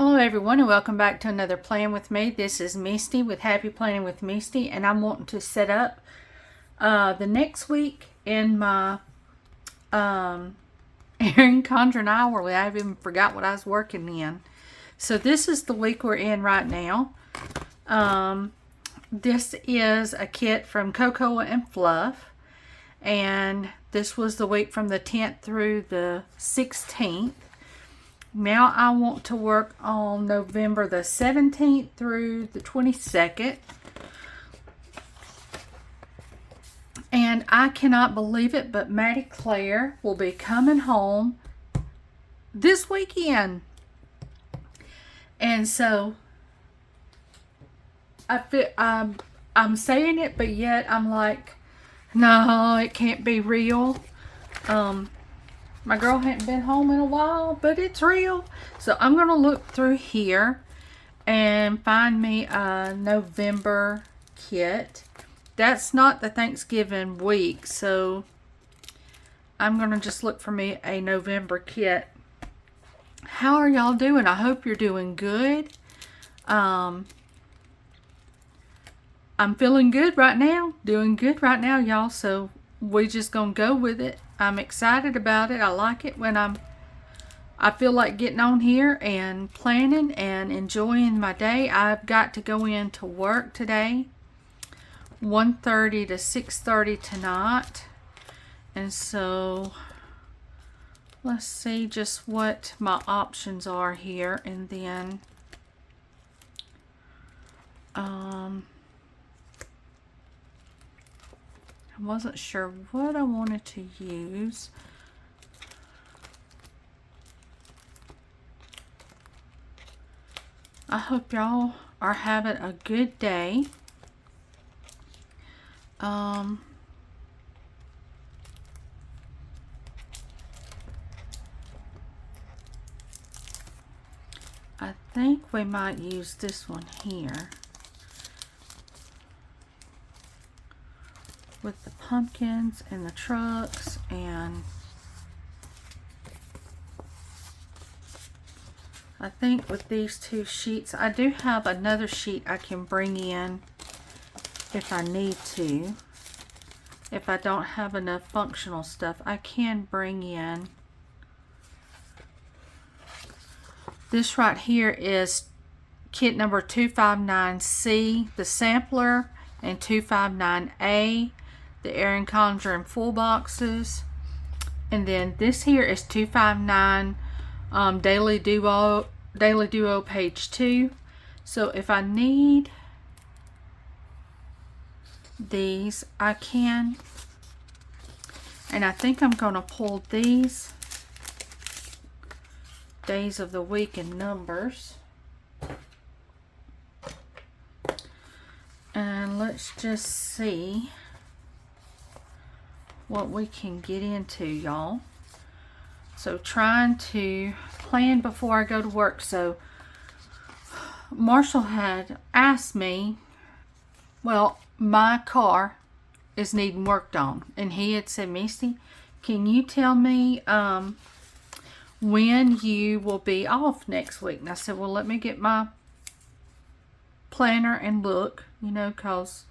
Hello everyone and welcome back to another Plan With Me. This is Misty with Happy Planning with Misty, and I'm wanting to set up the next week in my Erin, Condren hour. I even forgot what I was working in. So this is the week we're in right now. This is a kit from Cocoa and Fluff, and this was the week from the 10th through the 16th. Now I want to work on November the 17th through the 22nd. And I cannot believe it, but Maddie Claire will be coming home this weekend. And so I'm saying it, but yet I'm like, no, it can't be real. My girl hadn't been home in a while, but it's real. So I'm going to look through here and find me a November kit. That's not the Thanksgiving week, so I'm going to just look for me a November kit. How are y'all doing? I hope you're doing good. I'm feeling good right now. Doing good right now, y'all. So we just going to go with it. I'm excited about it. I like it when I feel like getting on here and planning and enjoying my day. I've got to go into work today, 1:30 to 6:30 tonight. And so let's see just what my options are here, and then I wasn't sure what I wanted to use. I hope y'all are having a good day. I think we might use this one here with the pumpkins and the trucks, and I think with these two sheets, I do have another sheet I can bring in if I need to. If I don't have enough functional stuff, I can bring in. This right here is kit number 259C, the sampler, and 259A, the Erin Condren full boxes. And then this here is 259 Daily Duo page 2. So if I need these, I can. And I think I'm going to pull these days of the week in numbers. And let's just see what we can get into, y'all. So trying to plan before I go to work. So Marshall had asked me, well, my car is needing worked on, and he had said, Misty, can you tell me when you will be off next week? And I said, well, let me get my planner and look, you know, because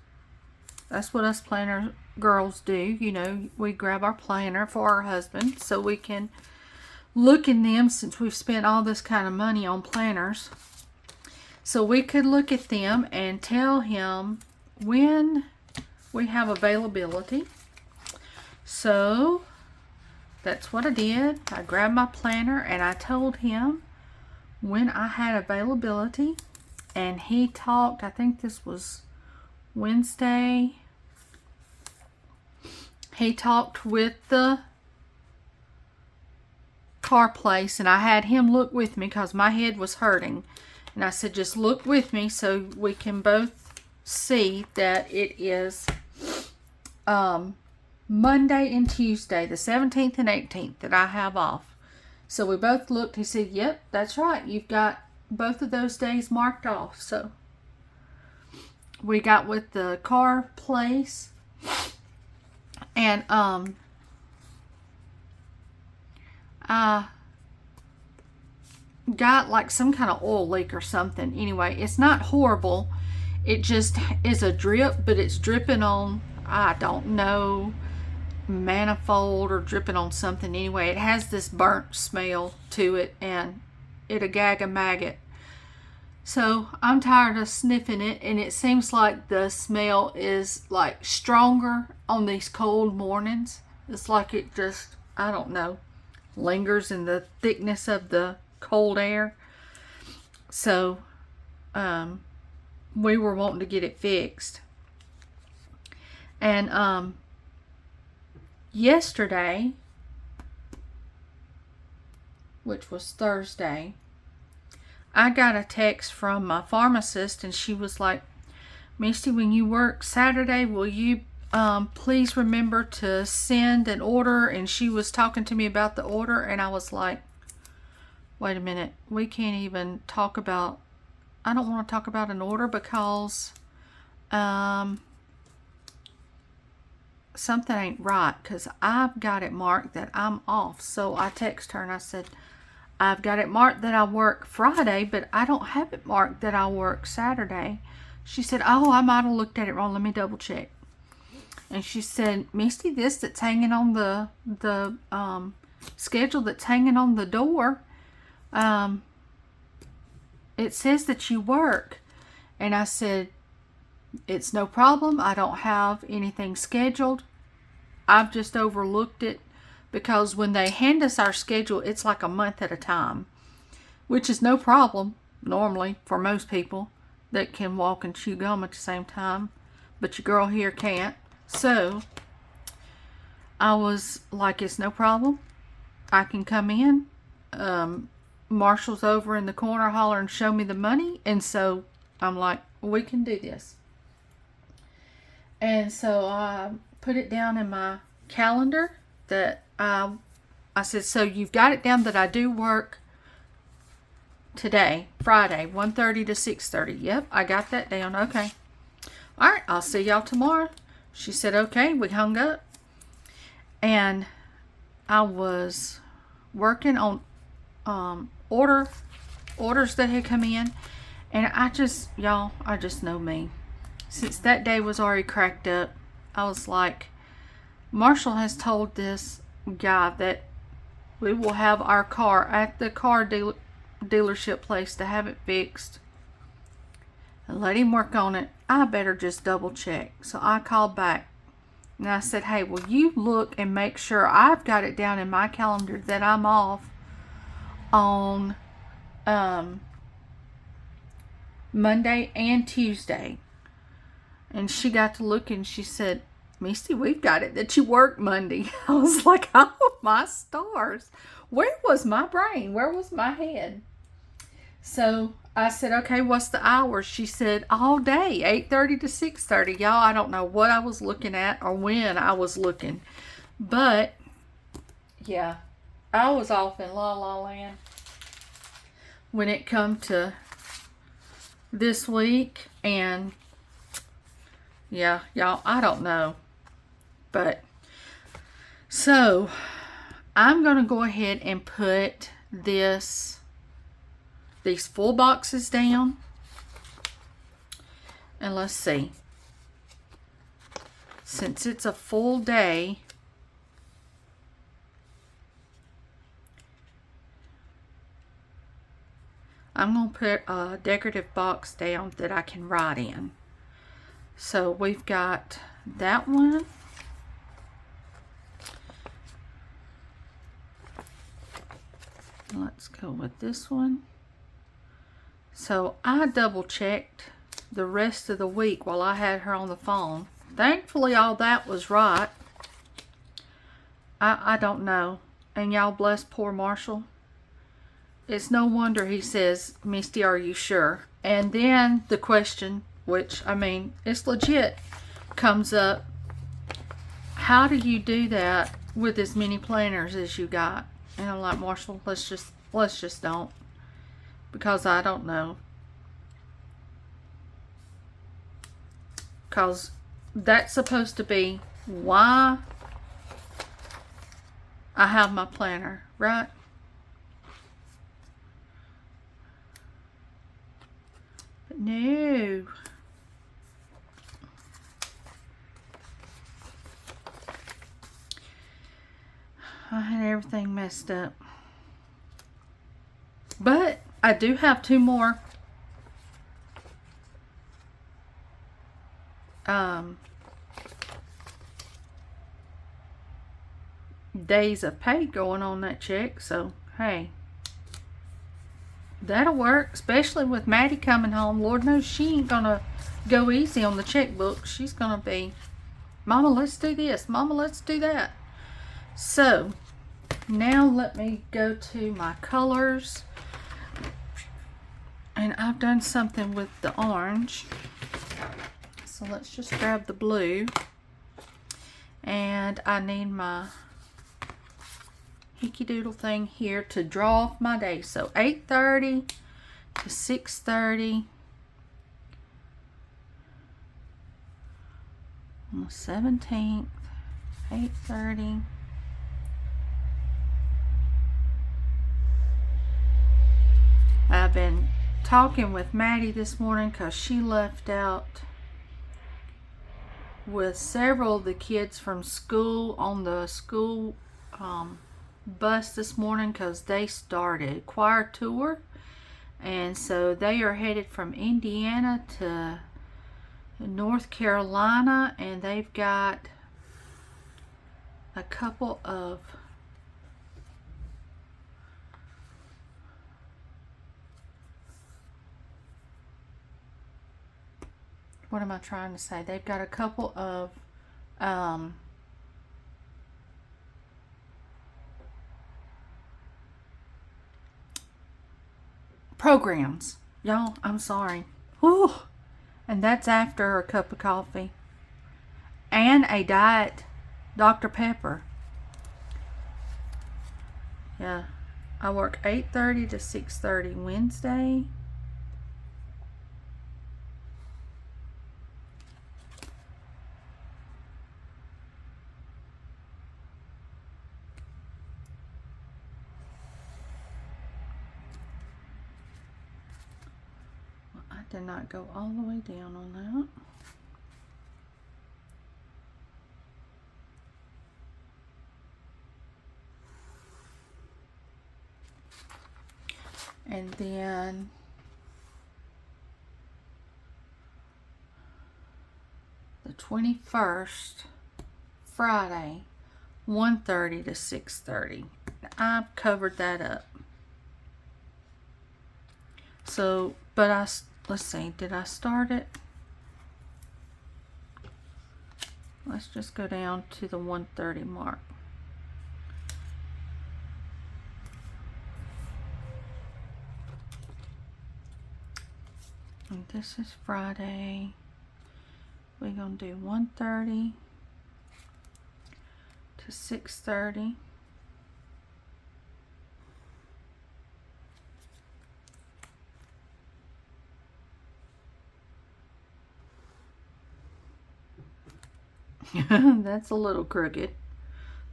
that's what us planner girls do. You know, we grab our planner for our husband so we can look in them, since we've spent all this kind of money on planners. So we could look at them and tell him when we have availability. So that's what I did. I grabbed my planner and I told him when I had availability, and he talked, I think this was Wednesday, he talked with the car place, and I had him look with me because my head was hurting, and I said, just look with me so we can both see that it is Monday and Tuesday, the 17th and 18th, that I have off. So we both looked. He said, yep, that's right, you've got both of those days marked off. So we got with the car place, and I got like some kind of oil leak or something. Anyway, it's not horrible. It just is a drip, but it's dripping on, I don't know, manifold or dripping on something. Anyway, it has this burnt smell to it, and it a gag a maggot. So I'm tired of sniffing it, and it seems like the smell is like stronger on these cold mornings. It's like it just, I don't know, lingers in the thickness of the cold air. So we were wanting to get it fixed. And yesterday, which was Thursday, I got a text from my pharmacist, and she was like, Misty, when you work Saturday, will you please remember to send an order? And she was talking to me about the order, and I was like, wait a minute, we can't even talk about, I don't want to talk about an order because something ain't right, because I've got it marked that I'm off. So I text her and I said, I've got it marked that I work Friday, but I don't have it marked that I work Saturday. She said, oh, I might have looked at it wrong. Let me double check. And she said, Misty, this that's hanging on the schedule that's hanging on the door, it says that you work. And I said, it's no problem. I don't have anything scheduled. I've just overlooked it, because when they hand us our schedule, it's like a month at a time, which is no problem normally for most people that can walk and chew gum at the same time, but your girl here can't. So I was like, it's no problem. I can come in. Marshall's over in the corner hollering, show me the money. And so I'm like, we can do this. And so I put it down in my calendar that I said, so you've got it down that I do work today, Friday, 1:30 to 6:30. Yep, I got that down. Okay. All right, I'll see y'all tomorrow. She said, okay. We hung up. And I was working on orders that had come in. And I just know me. Since that day was already cracked up, I was like, Marshall has told this guy that we will have our car at the car dealership place to have it fixed and let him work on it. I better just double check. So I called back and I said, hey, will you look and make sure I've got it down in my calendar that I'm off on Monday and Tuesday? And she got to look and she said, Misty, we've got it that you work Monday. I was like, oh my stars. Where was my brain? Where was my head? So I said, okay, what's the hours? She said, all day, 8:30 to 6:30. Y'all, I don't know what I was looking at or when I was looking. But, yeah, I was off in La La Land when it come to this week. And, yeah, y'all, I don't know. But, so, I'm going to go ahead and put these full boxes down. And let's see. Since it's a full day, I'm going to put a decorative box down that I can write in. So, we've got that one. Let's go with this one. So I double checked the rest of the week while I had her on the phone. Thankfully all that was right. I don't know. And y'all bless poor Marshall. It's no wonder he says, Misty, are you sure? And then the question, which I mean it's legit, comes up. How do you do that with as many planners as you got? And I'm like, Marshall, let's just don't. Because I don't know. Because that's supposed to be why I have my planner, right? But no. I had everything messed up. But I do have 2 more days of pay going on that check, so hey, that'll work, especially with Maddie coming home. Lord knows she ain't gonna go easy on the checkbook. She's gonna be, Mama, let's do this. Mama, let's do that. So now let me go to my colors. And I've done something with the orange. So let's just grab the blue. And I need my hickey doodle thing here to draw off my day. So 8:30 to 6:30 on the 17th. 8:30. I've been talking with Maddie this morning because she left out with several of the kids from school on the school bus this morning because they started choir tour, and so they are headed from Indiana to North Carolina, and they've got a couple of what am I trying to say? They've got a couple of programs. Y'all, I'm sorry. Whew. And that's after a cup of coffee and a diet Dr. Pepper. Yeah. I work 8:30 to 6:30 Wednesday. Did not go all the way down on that. And then the 21st, Friday, 1:30 to 6:30. I've covered that up. So, but let's see, did I start it? Let's just go down to the 1:30 mark. And this is Friday. We're going to do 1:30 to 6:30. That's a little crooked.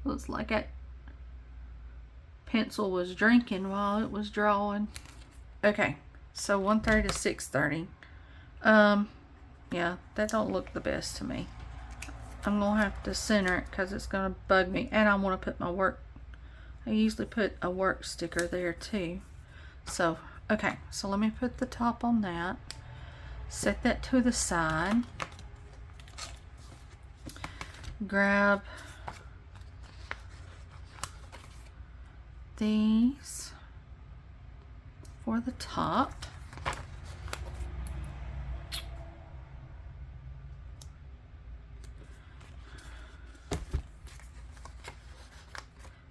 Looks like that pencil was drinking while it was drawing. Okay, so 1:30 to 6:30. Yeah, that don't look the best to me. I'm gonna have to center it because it's gonna bug me, and I want to put my work. I usually put a work sticker there too. So okay, so let me put the top on that. Set that to the side. Grab these for the top.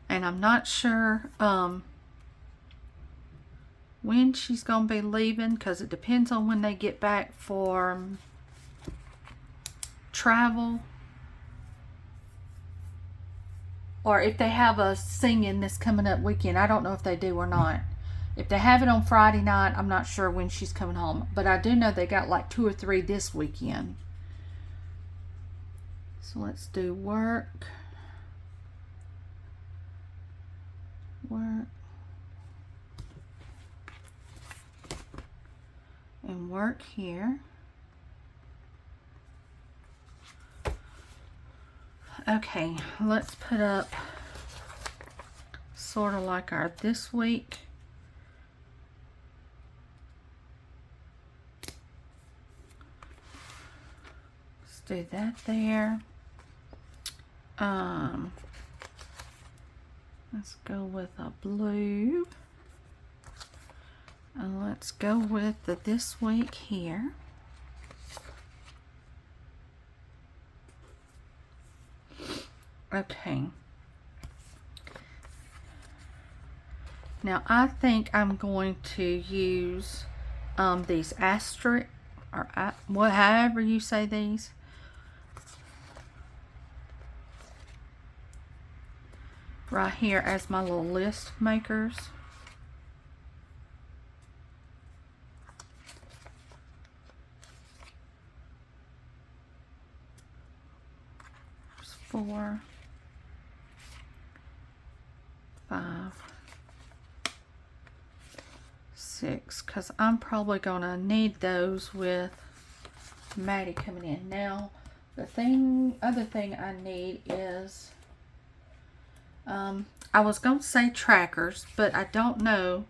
And I'm not sure when she's going to be leaving because it depends on when they get back for travel. Or if they have a singing this coming up weekend. I don't know if they do or not. If they have it on Friday night, I'm not sure when she's coming home. But I do know they got like 2 or 3 this weekend. So let's do work. Work. and work here. Okay, let's put up sort of like our this week. Let's do that there. Let's go with a blue. And let's go with the this week here. Okay. Now I think I'm going to use these asterisk, or however you say these. Right here as my little list makers. There's 4, 5, 6, because I'm probably gonna need those with Maddie coming in. Now the other thing I need is I was gonna say trackers, but I don't know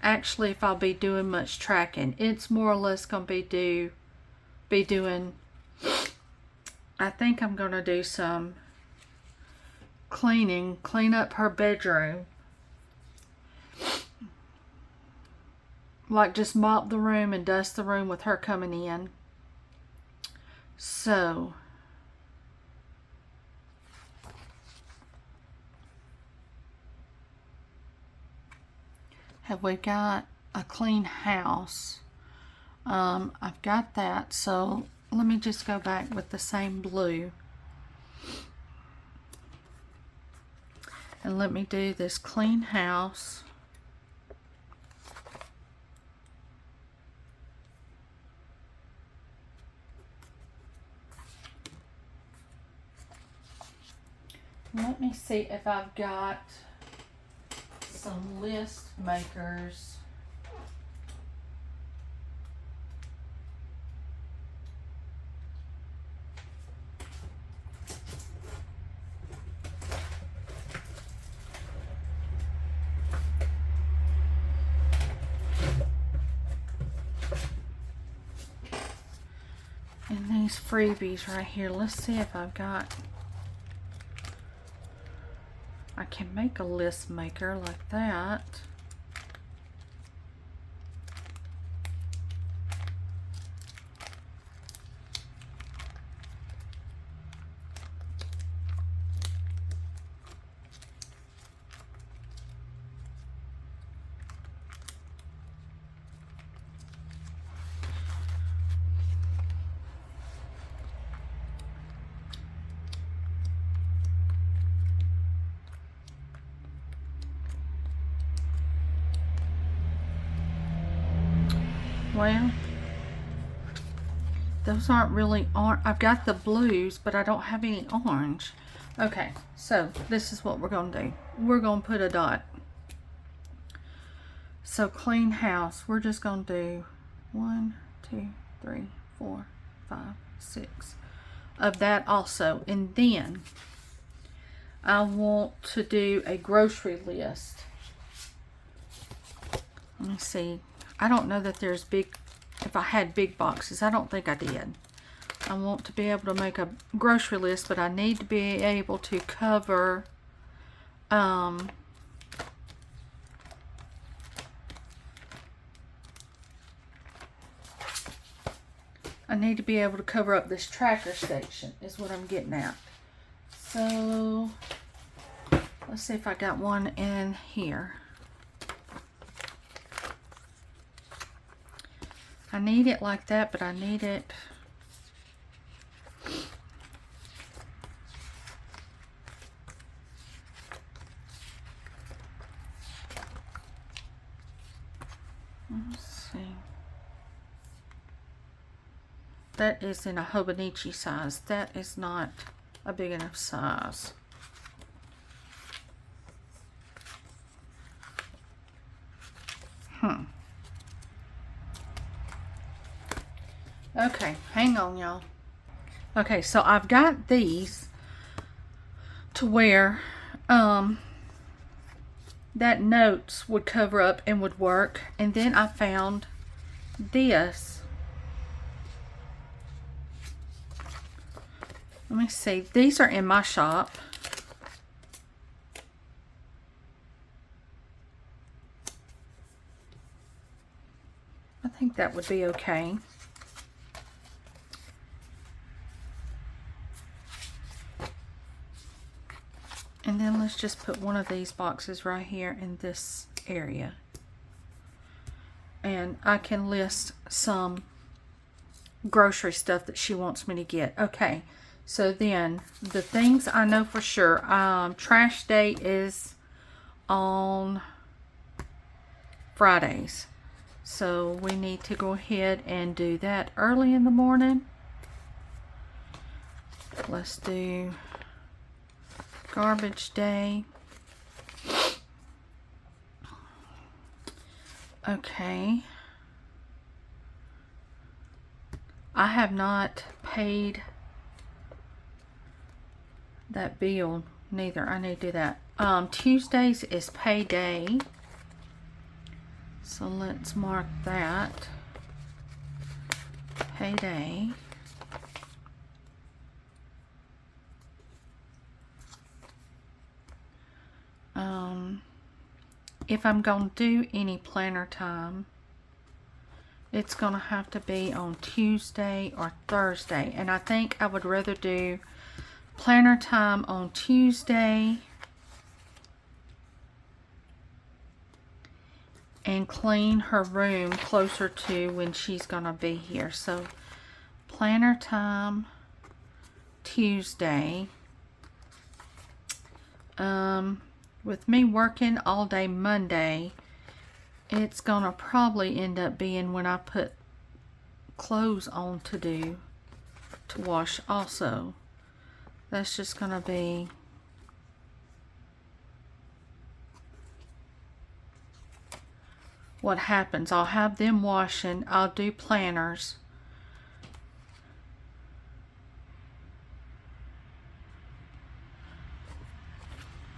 actually if I'll be doing much tracking. It's more or less gonna be doing, I think I'm gonna do some clean up her bedroom. Like just mop the room and dust the room with her coming in. So have we got a clean house? I've got that, so let me just go back with the same blue. And let me do this clean house. Let me see if I've got some list makers. And these freebies right here, let's see if I've got, I can make a list maker like that. Well, those aren't really orange. I've got the blues, but I don't have any orange. Okay, so this is what we're going to do. We're going to put a dot. So clean house, we're just going to do 1, 2, 3, 4, 5, 6 of that also. And then I want to do a grocery list. Let me see. I don't know that there's if I had big boxes. I don't think I did. I want to be able to make a grocery list, but I need to be able to cover I need to be able to cover up this tracker section is what I'm getting at. So let's see if I got one in here. I need it like that, but I need it. Let's see. That is in a Hobonichi size. That is not a big enough size. Okay, hang on, y'all. Okay, so I've got these to where that notes would cover up and would work. And then I found this. Let me see. These are in my shop. I think that would be okay. And then let's just put one of these boxes right here in this area. And I can list some grocery stuff that she wants me to get. Okay, so then the things I know for sure. Trash day is on Fridays. So we need to go ahead and do that early in the morning. Let's do garbage day. Okay. I have not paid that bill neither. I need to do that. Tuesdays is payday. So let's mark that. Payday. If I'm going to do any planner time, it's going to have to be on Tuesday or Thursday. And I think I would rather do planner time on Tuesday and clean her room closer to when she's going to be here. So planner time Tuesday. With me working all day Monday, it's gonna probably end up being when I put clothes on to wash also. That's just gonna be what happens. I'll have them washing, I'll do planners.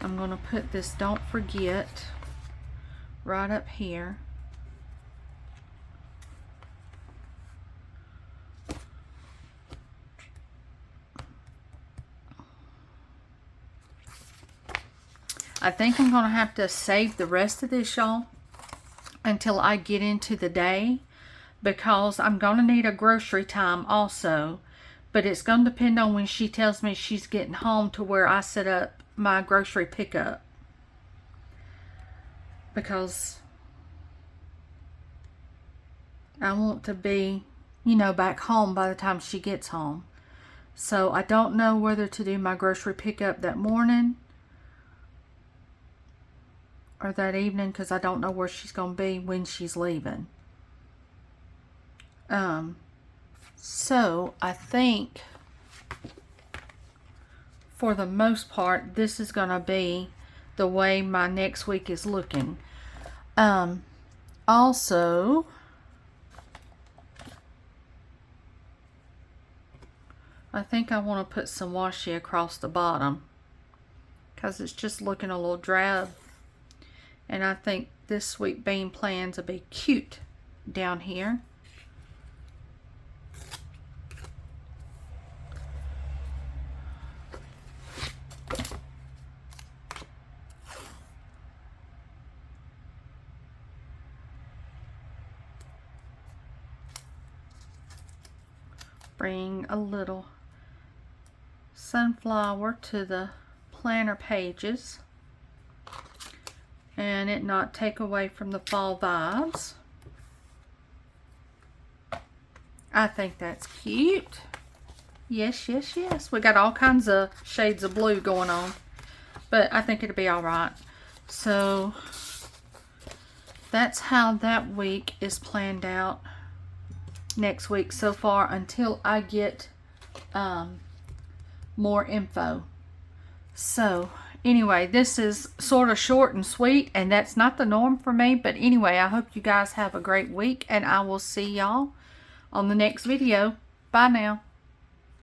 I'm going to put this don't forget right up here. I think I'm going to have to save the rest of this, y'all, until I get into the day, because I'm going to need a grocery time also, but it's going to depend on when she tells me she's getting home to where I set up my grocery pickup, because I want to be, you know, back home by the time she gets home. So I don't know whether to do my grocery pickup that morning or that evening, because I don't know where she's going to be when she's leaving. So I think for the most part, this is going to be the way my next week is looking. Also, I think I want to put some washi across the bottom, because it's just looking a little drab. And I think this sweet bean plans will be cute down here. Bring a little sunflower to the planner pages and it not take away from the fall vibes. I think that's cute. Yes, yes, yes. We got all kinds of shades of blue going on, but I think it'll be all right. So that's how that week is planned out next week so far, until I get more info. So anyway, this is sort of short and sweet, and that's not the norm for me, but anyway, I hope you guys have a great week, and I will see y'all on the next video. Bye now.